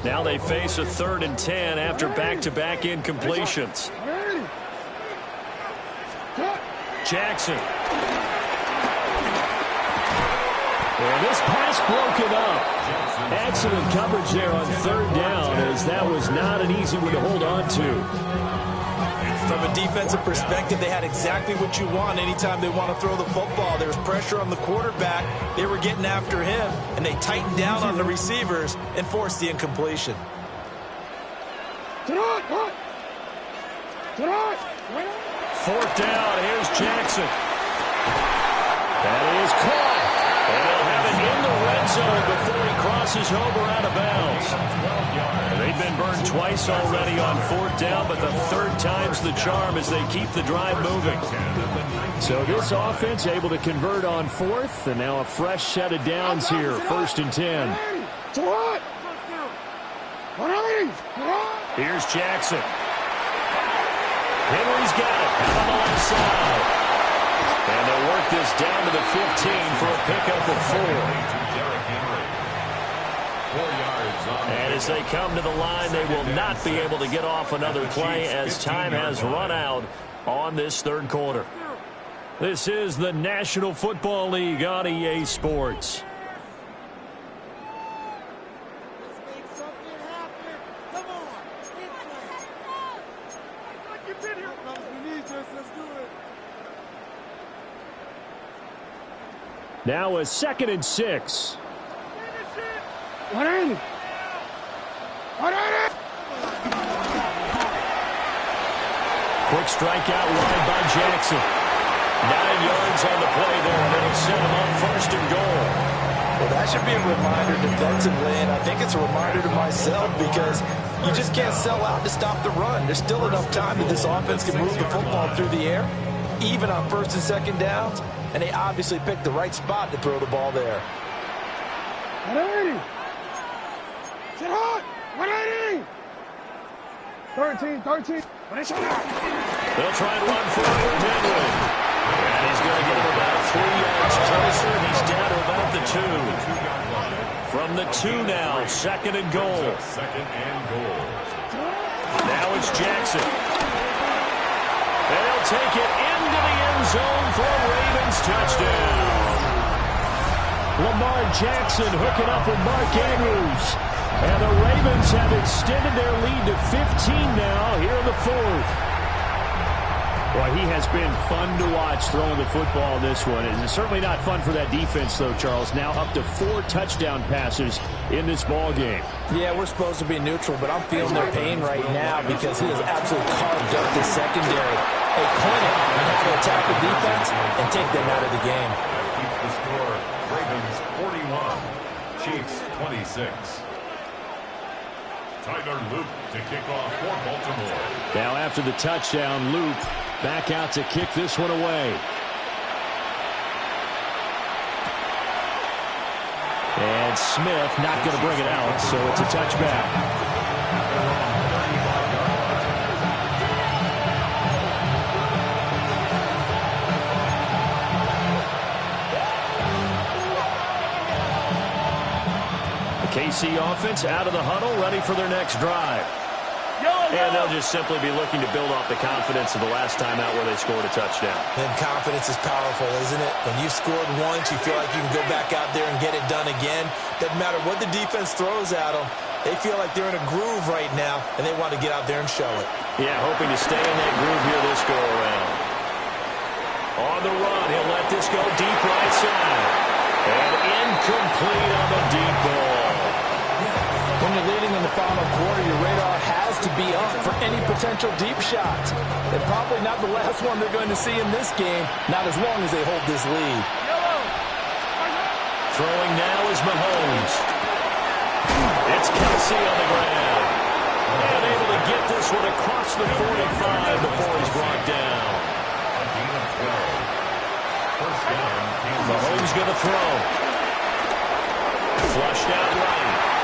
Now they face a 3rd and 10 after back-to-back incompletions. Jackson. And this pass broken up. Excellent coverage there on 3rd down, as that was not an easy one to hold on to. From a defensive perspective, they had exactly what you want anytime they want to throw the football. There was pressure on the quarterback. They were getting after him, and they tightened down on the receivers and forced the incompletion. 4th down, here's Jackson. That is caught. And they'll have it in the red zone before he crosses over out of bounds. They've been burned twice already on 4th down, but the 3rd time's the charm as they keep the drive moving. So this offense able to convert on 4th, and now a fresh set of downs here, 1st and 10. Here's Jackson. Henry's got it out on the left side. And they'll work this down to the 15 for a pickup of 4. And as they come to the line, they will not be able to get off another play as time has run out on this 3rd quarter. This is the National Football League on EA Sports. Now a 2nd and 6. Quick strikeout wide by Jackson. 9 yards on the play there. They'll set him up 1st and goal. Well, that should be a reminder defensively, and I think it's a reminder to myself because you just can't sell out to stop the run. There's still enough time that this offense can move the football through the air, even on 1st and 2nd downs, and they obviously picked the right spot to throw the ball there. 180. Sit hot. 180. 13. They'll try and run forward, Henry. And he's going to get him about 3 yards closer. He's down to about the 2. From the 2 now, 2nd and goal. 2nd and goal. Now it's Jackson. They'll take it into the end zone for a Ravens touchdown. Lamar Jackson hooking up with Mark Andrews. And the Ravens have extended their lead to 15 now here in the 4th. Boy, he has been fun to watch throwing the football this one. It's certainly not fun for that defense, though, Charles. Now up to 4 touchdown passes in this ball game. Yeah, we're supposed to be neutral, but I'm feeling their pain right now because he has absolutely carved up the secondary. A clinic on how to attack the defense and take them out of the game. That keeps the score. Ravens 41, Chiefs 26. Tyler Loop to kick off for Baltimore. Now after the touchdown, Loop back out to kick this one away. And Smith not going to bring it out, so it's a touchback. KC offense out of the huddle, ready for their next drive. And they'll just simply be looking to build off the confidence of the last time out where they scored a touchdown. And confidence is powerful, isn't it? When you've scored once, you feel like you can go back out there and get it done again. Doesn't matter what the defense throws at them. They feel like they're in a groove right now, and they want to get out there and show it. Yeah, hoping to stay in that groove here this go-around. On the run, he'll let this go deep right side. And incomplete on the deep ball. When you're leading in the final quarter, your radar has to be up for any potential deep shots. And probably not the last one they're going to see in this game, not as long as they hold this lead. Throwing now is Mahomes. It's Kelsey on the ground. And able to get this one across the 45 before he's brought down. A gain of 12. First down. Mahomes going to throw. Flushed out right.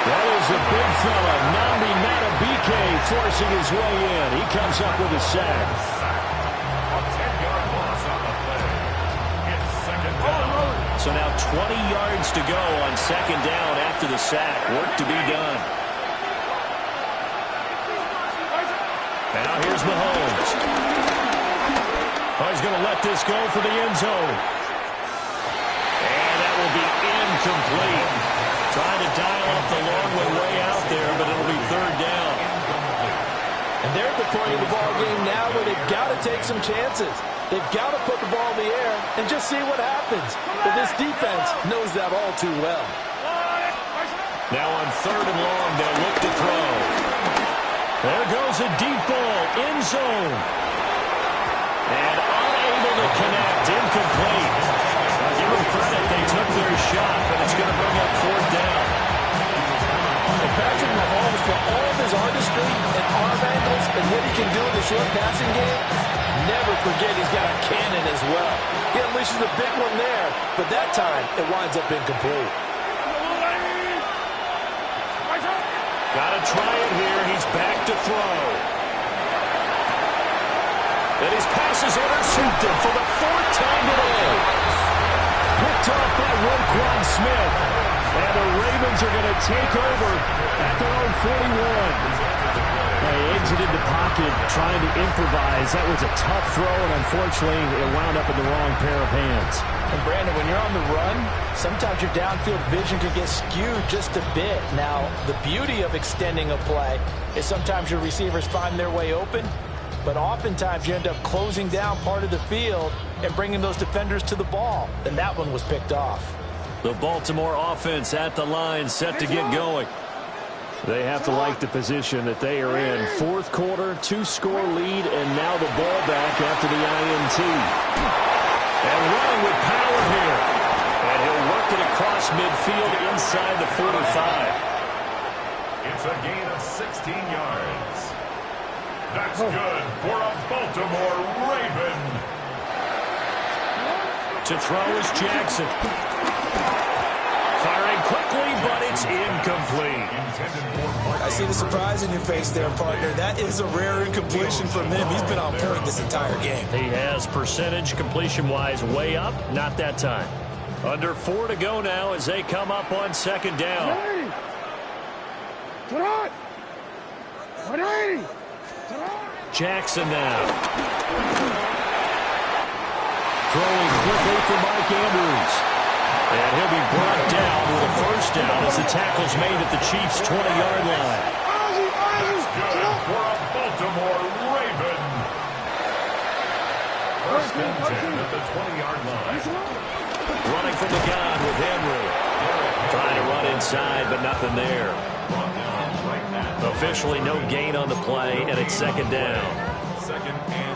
That is a big fella, Nnamdi Madubuike, forcing his way in. He comes up with a sack. A 10-yard loss on the play. It's 2nd down. So now 20 yards to go on 2nd down after the sack. Work to be done. Now here's Mahomes. Oh, he's going to let this go for the end zone. And that will be incomplete. Trying to dial up the long way out there, but it'll be 3rd down. And they're at the point of the ball game now where they've got to take some chances. They've got to put the ball in the air and just see what happens. But this defense knows that all too well. Now on 3rd and long, they'll look to throw. There goes a deep ball, end zone. And unable to connect, incomplete. Give them credit, they took their shot, but it's going to bring up 4th down. And Patrick Mahomes, for all of his artistry and arm angles and what he can do in the short passing game, never forget he's got a cannon as well. He unleashes a big one there, but that time it winds up incomplete. Got to try it here. He's back to throw. And his pass is intercepted for the 4th time today. Picked off by Roquan Smith. And the Ravens are going to take over at their own 41. They exited the pocket trying to improvise. That was a tough throw, and unfortunately, it wound up in the wrong pair of hands. And Brandon, when you're on the run, sometimes your downfield vision can get skewed just a bit. Now, the beauty of extending a play is sometimes your receivers find their way open, but oftentimes you end up closing down part of the field, and bringing those defenders to the ball. And that one was picked off. The Baltimore offense at the line, set to get going. They have to like the position that they are in. Fourth quarter, 2-score lead, and now the ball back after the INT. And running with power here. And he'll work it across midfield inside the 45. It's a gain of 16 yards. That's good for a Baltimore Raven. To throw is Jackson. Firing quickly, but it's incomplete. I see the surprise in your face there, partner. That is a rare incompletion from him. He's been on point this entire game. He has percentage completion-wise way up. Not that time. Under 4 to go now as they come up on second down. Jackson now. Throwing quickly for Mark Andrews. And he'll be brought down with a first down as the tackle's made at the Chiefs' 20-yard line. That's good for a Baltimore Raven. First and 10 at the 20-yard line. Running from the gun with Henry. Trying to run inside, but nothing there. Officially no gain on the play, and it's second down.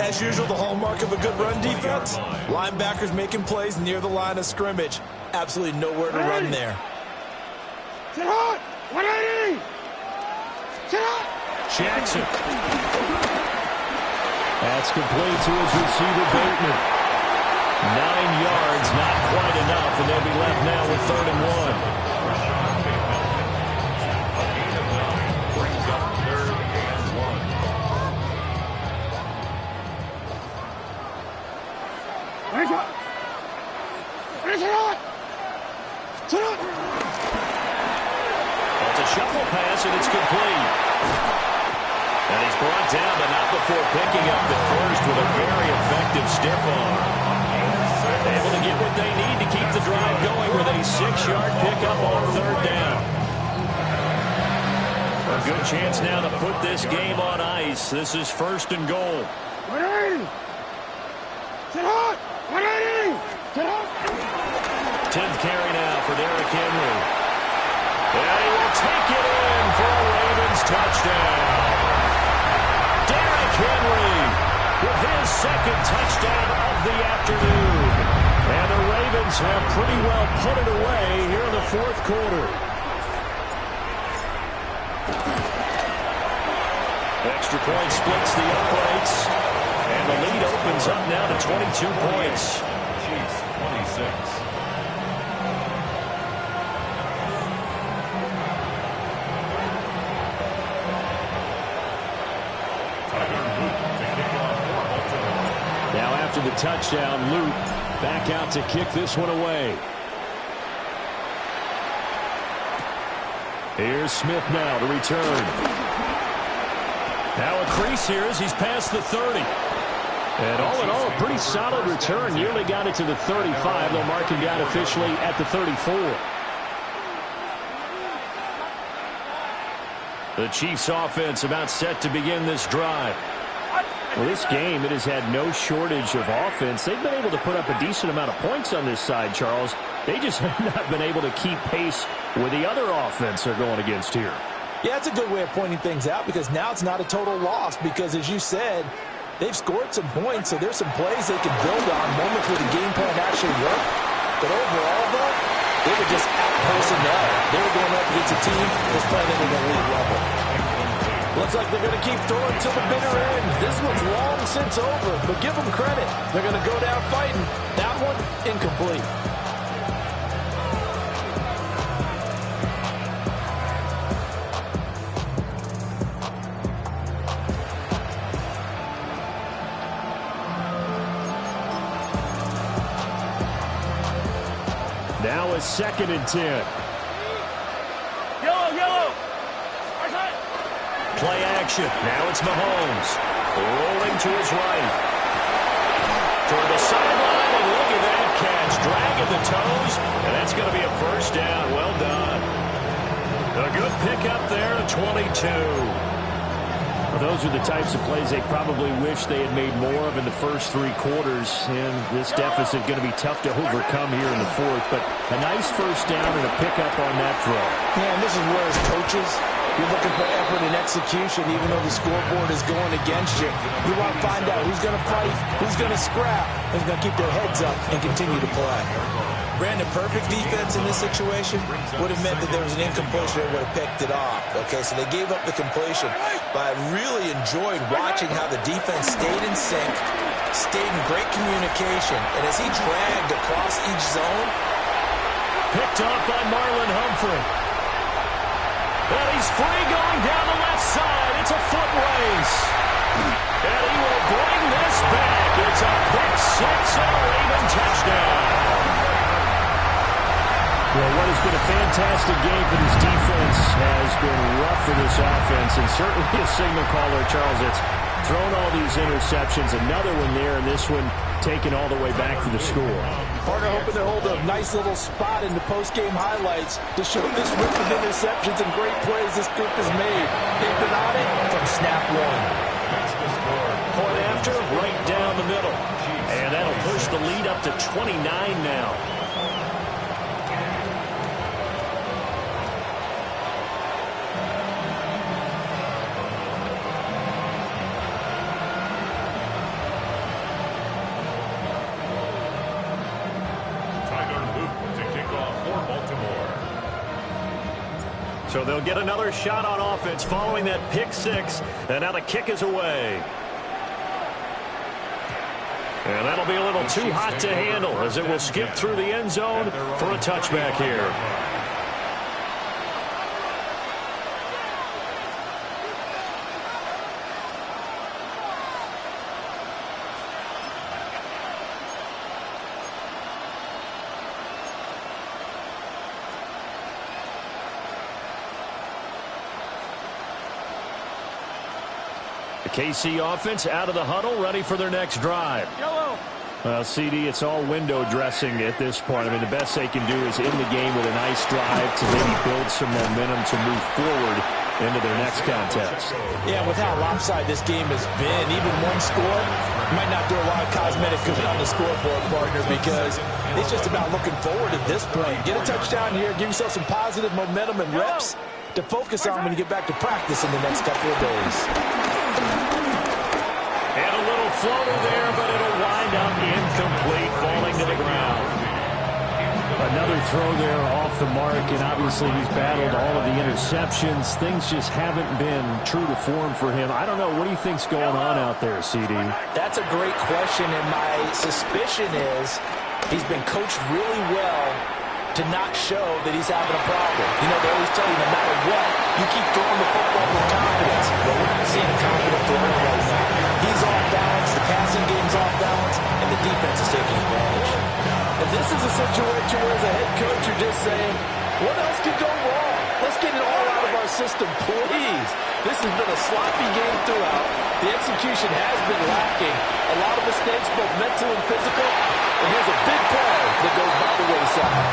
As usual, the hallmark of a good run defense, linebackers making plays near the line of scrimmage. Absolutely nowhere to run there. Jackson. That's complete to his receiver, Bateman. 9 yards, not quite enough, and they'll be left now with 3rd and 1. It's a shuffle pass, and it's complete. And he's brought down, but not before picking up the first with a very effective stiff arm. Able to get what they need to keep the drive going with a 6-yard pickup on 3rd down. A good chance now to put this game on ice. This is 1st and goal. 10th carry now for Derrick Henry. And he will take it in for a Ravens touchdown. Derrick Henry with his 2nd touchdown of the afternoon. And the Ravens have pretty well put it away here in the 4th quarter. Extra point splits the uprights. And the lead opens up now to 22 points. Chiefs 26. Now after the touchdown, Luke back out to kick this one away. Here's Smith now to return. Now a crease here as he's past the 30. And all in all, a pretty solid return. Nearly got it to the 35. They'll mark him down officially at the 34. The Chiefs offense about set to begin this drive. Well, this game, it has had no shortage of offense. They've been able to put up a decent amount of points on this side, Charles. They just have not been able to keep pace with the other offense they're going against here. Yeah, it's a good way of pointing things out because now it's not a total loss because, as you said, they've scored some points, so there's some plays they can build on, moments where the game plan actually worked. But overall, though, they were just out personnel. They were going up against a team that was playing at an elite level. Looks like they're going to keep throwing till the bitter end. This one's long since over, but give them credit. They're going to go down fighting. That one, incomplete. Now a 2nd and 10. Yellow. Play action. Now it's Mahomes. Rolling to his right. Toward the sideline, and look at that catch. Dragging the toes, and that's going to be a first down. Well done. A good pickup there at 22. Those are the types of plays they probably wish they had made more of in the first 3 quarters. And this deficit going to be tough to overcome here in the fourth. But a nice first down and a pickup on that throw. Yeah, and this is where as coaches, you're looking for effort and execution, even though the scoreboard is going against you. You want to find out who's going to fight, who's going to scrap, who's going to keep their heads up and continue to play. Brandon, perfect defense in this situation would have meant that there was an incompletion that would have picked it off. Okay, so they gave up the completion. But I really enjoyed watching how the defense stayed in sync, stayed in great communication, and as he dragged across each zone. Picked off by Marlon Humphrey. And he's free going down the left side. It's a foot race. And he will bring this back. It's a pick 6 and a Raven touchdown. Well, what has been a fantastic game for this defense has been rough for this offense, and certainly a signal caller, Charles, that's thrown all these interceptions. Another one there, and this one taken all the way back for the score. Partner hoping to hold a nice little spot in the post-game highlights to show this rip of interceptions and great plays this group has made. They've been on it from snap one. Point after, right down the middle. And that'll push the lead up to 29 now. So they'll get another shot on offense following that pick 6. And now the kick is away. And that'll be a little too hot to handle as it will skip through the end zone for a touchback here. The KC offense out of the huddle, ready for their next drive. CD, it's all window dressing at this point. I mean, the best they can do is in the game with a nice drive to maybe build some momentum to move forward into their next contest. Yeah, with how lopsided this game has been, even one score might not do a lot of cosmetic good on the scoreboard, partner, because it's just about looking forward at this point. Get a touchdown here, give yourself some positive momentum and reps to focus on when you get back to practice in the next couple of days. And a little floater there, but it'll wind up incomplete, falling to the ground. Another throw there off the mark, and obviously he's battled all of the interceptions. Things just haven't been true to form for him. I don't know. What do you think's going on out there, CD? That's a great question, and my suspicion is he's been coached really well to not show that he's having a problem. You know, they always tell you no matter what, you keep throwing the football with confidence. But we're not seeing a confident thrower right now. He's off balance, the passing game's off balance, and the defense is taking advantage. And this is a situation where as a head coach you're just saying, what else could go wrong? Let's get it all out of our system, please. This has been a sloppy game throughout. The execution has been lacking. A lot of mistakes, both mental and physical. And here's a big play that goes by the wayside.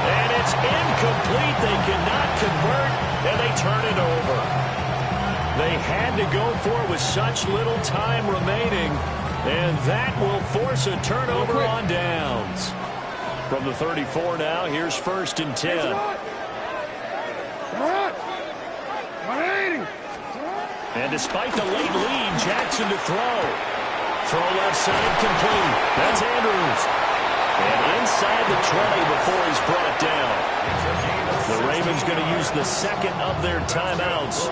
And it's incomplete. They cannot convert, and they turn it over. They had to go for it with such little time remaining, and that will force a turnover on downs. From the 34 now, here's 1st and 10. And despite the late lead, Jackson to throw. Throw left side complete. That's Andrews. And inside the 20 before he's brought down. The Ravens going to use the second of their timeouts.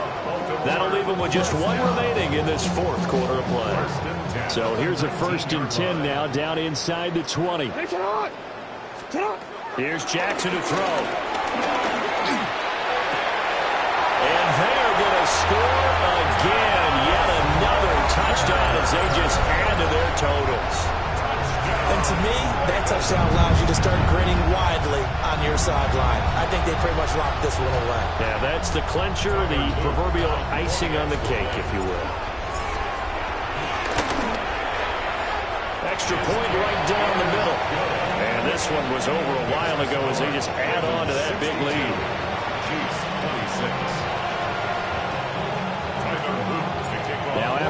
That'll leave them with just one remaining in this fourth quarter of play. So here's a 1st and 10 now, down inside the 20. Here's Jackson to throw. And they're going to score again. Yet another touchdown as they just add to their totals. And to me, that touchdown allows you to start grinning widely on your sideline. I think they pretty much locked this one away. Yeah, that's the clincher, the proverbial icing on the cake, if you will. Extra point right down the middle. And this one was over a while ago as they just add on to that big lead.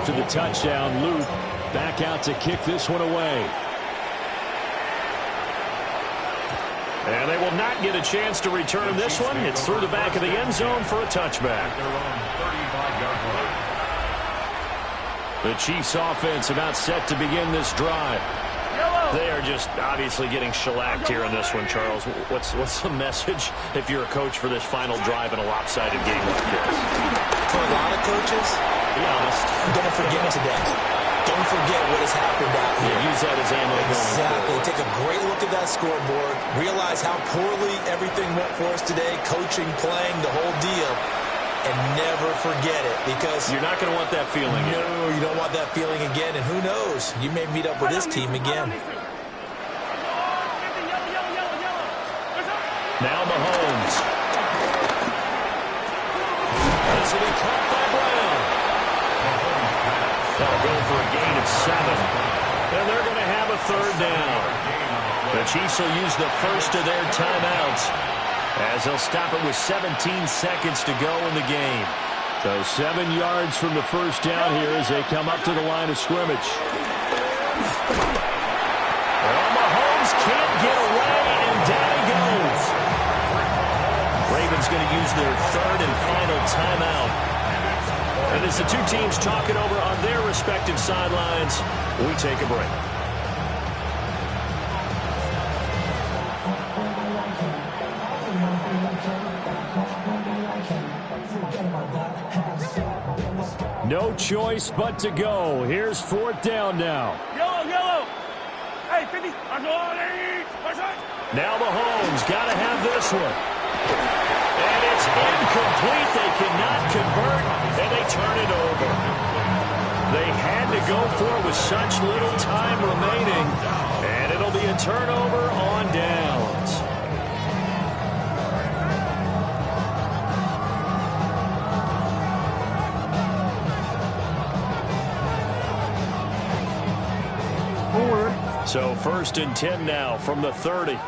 after the touchdown. Luke back out to kick this one away. And they will not get a chance to return this one. It's through the back of the end zone for a touchback. The Chiefs offense about set to begin this drive. They are just obviously getting shellacked here in this one, Charles. What's the message if you're a coach for this final drive in a lopsided game like this? For a lot of coaches, be honest, don't forget today. Don't forget what has happened out here. Yeah, use that as ammo. Exactly. Take a great look at that scoreboard. Realize how poorly everything went for us today. Coaching, playing, the whole deal. And never forget it, because you're not going to want that feeling again. No, you don't want that feeling again. And who knows? You may meet up with this team again. Now Mahomes. This will be caught by Brown. They'll go for a gain of 7. And they're going to have a third down. The Chiefs will use the first of their timeouts, as they'll stop it with 17 seconds to go in the game. So 7 yards from the first down here as they come up to the line of scrimmage. Well, Mahomes can't get away, and down he goes. Ravens going to use their third and final timeout. And as the two teams talk it over on their respective sidelines, we take a break. No choice but to go. Here's fourth down now. Yellow. Hey, 50. Now Mahomes got to have this one. And it's incomplete. They cannot convert, and they turn it over. They had to go for it with such little time remaining, and it'll be a turnover on downs. So first and 10 now from the 30.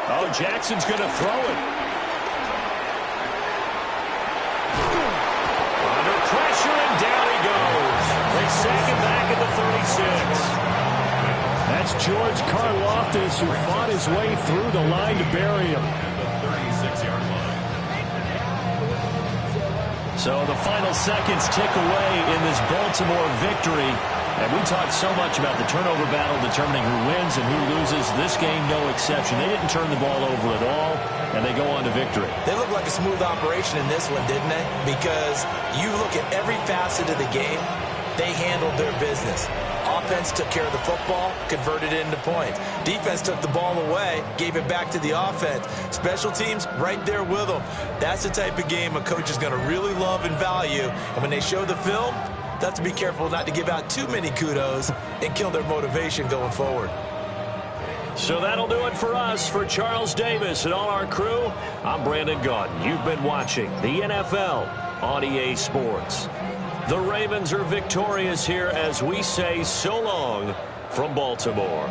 Oh, Jackson's going to throw it. Under pressure, and down he goes. They sack him back at the 36. That's George Karlaftis, who fought his way through the line to bury him. So the final seconds tick away in this Baltimore victory. And we talked so much about the turnover battle determining who wins and who loses. This game, no exception. They didn't turn the ball over at all, and they go on to victory. They look like a smooth operation in this one, didn't they? Because you look at every facet of the game, they handled their business. Offense took care of the football, converted it into points. Defense took the ball away, gave it back to the offense. Special teams, right there with them. That's the type of game a coach is going to really love and value. And when they show the film, they have to be careful not to give out too many kudos and kill their motivation going forward. So that'll do it for us. For Charles Davis and all our crew, I'm Brandon Gaudin. You've been watching the NFL on EA Sports. The Ravens are victorious here as we say so long from Baltimore.